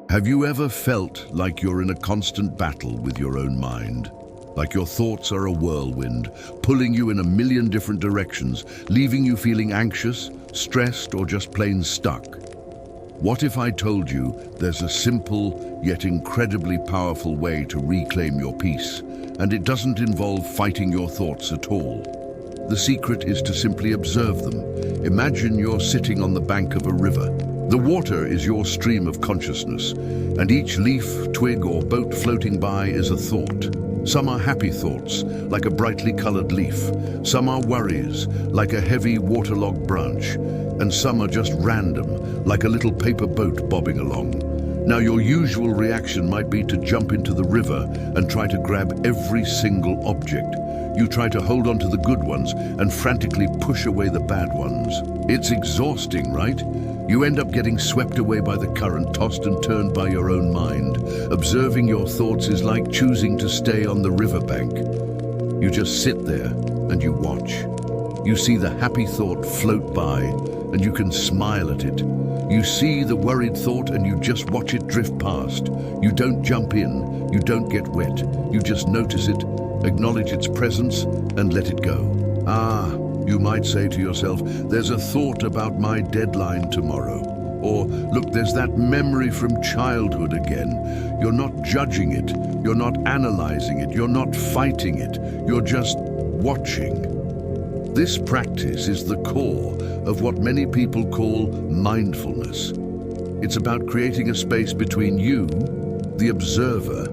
Have you ever felt like you're in a constant battle with your own mind? Like your thoughts are a whirlwind, pulling you in a million different directions, leaving you feeling anxious, stressed, or just plain stuck? What if I told you there's a simple yet incredibly powerful way to reclaim your peace, and it doesn't involve fighting your thoughts at all? The secret is to simply observe them. Imagine you're sitting on the bank of a river. The water is your stream of consciousness, and each leaf, twig, or boat floating by is a thought. Some are happy thoughts, like a brightly colored leaf. Some are worries, like a heavy waterlogged branch. And some are just random, like a little paper boat bobbing along. Now, your usual reaction might be to jump into the river and try to grab every single object. You try to hold on to the good ones and frantically push away the bad ones. It's exhausting, right? You end up getting swept away by the current, tossed and turned by your own mind. Observing your thoughts is like choosing to stay on the riverbank. You just sit there and you watch. You see the happy thought float by and you can smile at it. You see the worried thought and you just watch it drift past. You don't jump in, you don't get wet. You just notice it, acknowledge its presence, and let it go. You might say to yourself, there's a thought about my deadline tomorrow. Or, look, there's that memory from childhood again. You're not judging it, you're not analyzing it, you're not fighting it, you're just watching. This practice is the core of what many people call mindfulness. It's about creating a space between you, the observer,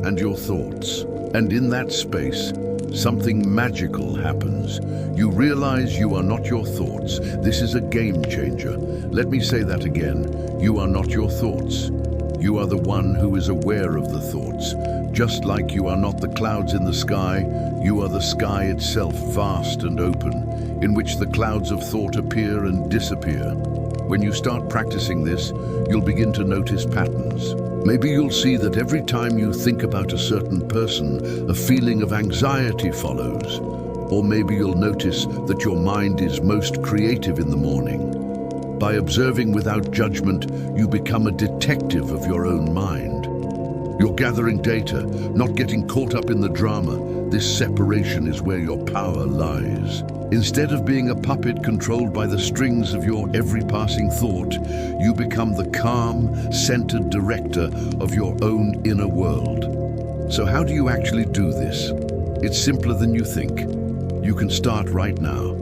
and your thoughts. And in that space, something magical happens. You realize you are not your thoughts. This is a game changer. Let me say that again. You are not your thoughts. You are the one who is aware of the thoughts. Just like you are not the clouds in the sky, you are the sky itself, vast and open, in which the clouds of thought appear and disappear. When you start practicing this, you'll begin to notice patterns. Maybe you'll see that every time you think about a certain person, a feeling of anxiety follows. Or maybe you'll notice that your mind is most creative in the morning. By observing without judgment, you become a detective of your own mind. You're gathering data, not getting caught up in the drama. This separation is where your power lies. Instead of being a puppet controlled by the strings of your every passing thought, you become the calm, centered director of your own inner world. So how do you actually do this? It's simpler than you think. You can start right now.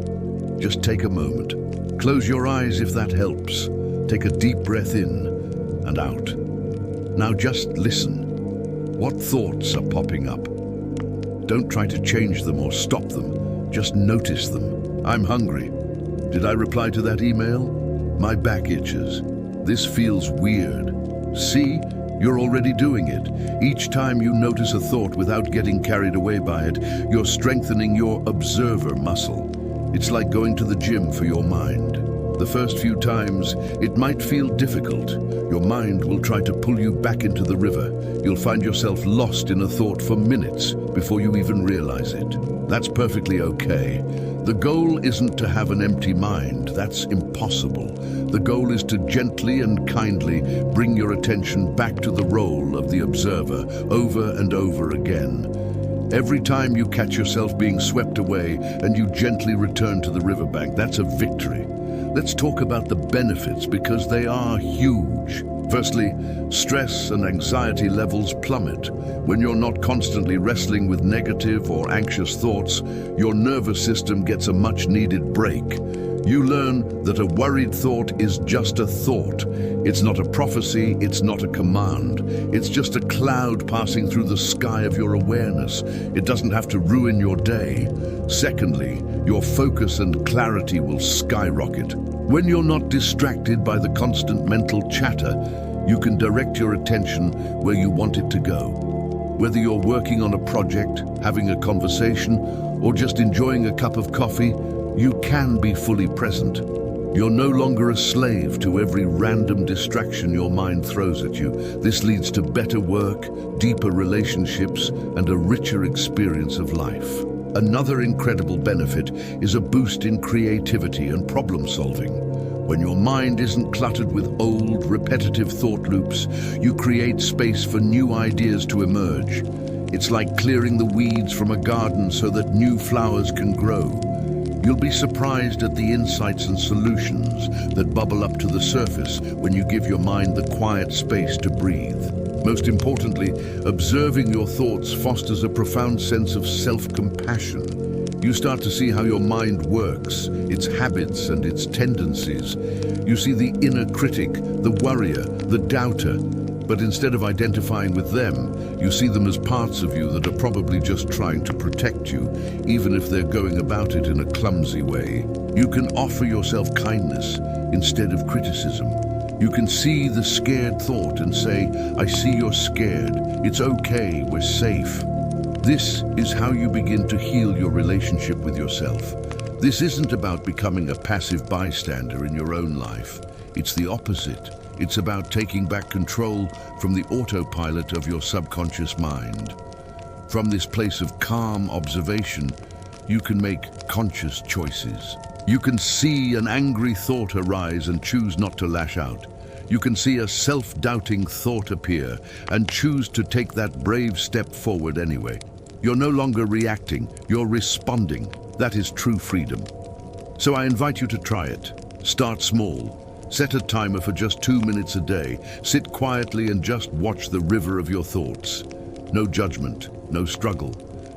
Just take a moment. Close your eyes if that helps. Take a deep breath in and out. Now just listen. What thoughts are popping up? Don't try to change them or stop them. Just notice them. I'm hungry. Did I reply to that email? My back itches. This feels weird. See, you're already doing it. Each time you notice a thought without getting carried away by it, you're strengthening your observer muscle. It's like going to the gym for your mind. The first few times, it might feel difficult. Your mind will try to pull you back into the river. You'll find yourself lost in a thought for minutes before you even realize it. That's perfectly okay. The goal isn't to have an empty mind. That's impossible. The goal is to gently and kindly bring your attention back to the role of the observer over and over again. Every time you catch yourself being swept away and you gently return to the riverbank, that's a victory. Let's talk about the benefits because they are huge. Firstly, stress and anxiety levels plummet. When you're not constantly wrestling with negative or anxious thoughts, your nervous system gets a much-needed break. You learn that a worried thought is just a thought. It's not a prophecy, it's not a command. It's just a cloud passing through the sky of your awareness. It doesn't have to ruin your day. Secondly, your focus and clarity will skyrocket. When you're not distracted by the constant mental chatter, you can direct your attention where you want it to go. Whether you're working on a project, having a conversation, or just enjoying a cup of coffee, you can be fully present. You're no longer a slave to every random distraction your mind throws at you. This leads to better work, deeper relationships, and a richer experience of life. Another incredible benefit is a boost in creativity and problem solving. When your mind isn't cluttered with old, repetitive thought loops, you create space for new ideas to emerge. It's like clearing the weeds from a garden so that new flowers can grow. You'll be surprised at the insights and solutions that bubble up to the surface when you give your mind the quiet space to breathe. Most importantly, observing your thoughts fosters a profound sense of self-compassion. You start to see how your mind works, its habits and its tendencies. You see the inner critic, the worrier, the doubter. But instead of identifying with them, you see them as parts of you that are probably just trying to protect you, even if they're going about it in a clumsy way. You can offer yourself kindness instead of criticism. You can see the scared thought and say, "I see you're scared. It's okay, we're safe." This is how you begin to heal your relationship with yourself. This isn't about becoming a passive bystander in your own life. It's the opposite. It's about taking back control from the autopilot of your subconscious mind. From this place of calm observation, you can make conscious choices. You can see an angry thought arise and choose not to lash out. You can see a self-doubting thought appear and choose to take that brave step forward anyway. You're no longer reacting, you're responding. That is true freedom. So I invite you to try it. Start small. Set a timer for just 2 minutes a day. Sit quietly and just watch the river of your thoughts. No judgment, no struggle.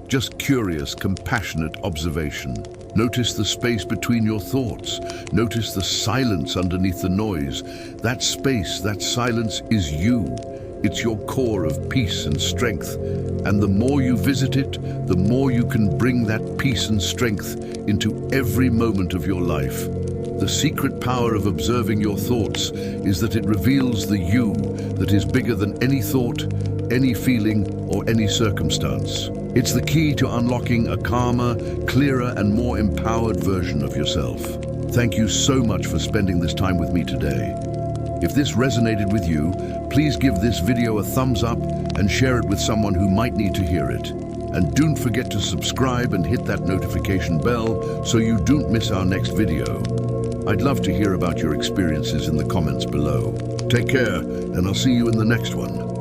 Just curious, compassionate observation. Notice the space between your thoughts. Notice the silence underneath the noise. That space, that silence is you. It's your core of peace and strength. And the more you visit it, the more you can bring that peace and strength into every moment of your life. The secret power of observing your thoughts is that it reveals the you that is bigger than any thought, any feeling, or any circumstance. It's the key to unlocking a calmer, clearer, and more empowered version of yourself. Thank you so much for spending this time with me today. If this resonated with you, please give this video a thumbs up and share it with someone who might need to hear it. And don't forget to subscribe and hit that notification bell so you don't miss our next video. I'd love to hear about your experiences in the comments below. Take care, and I'll see you in the next one.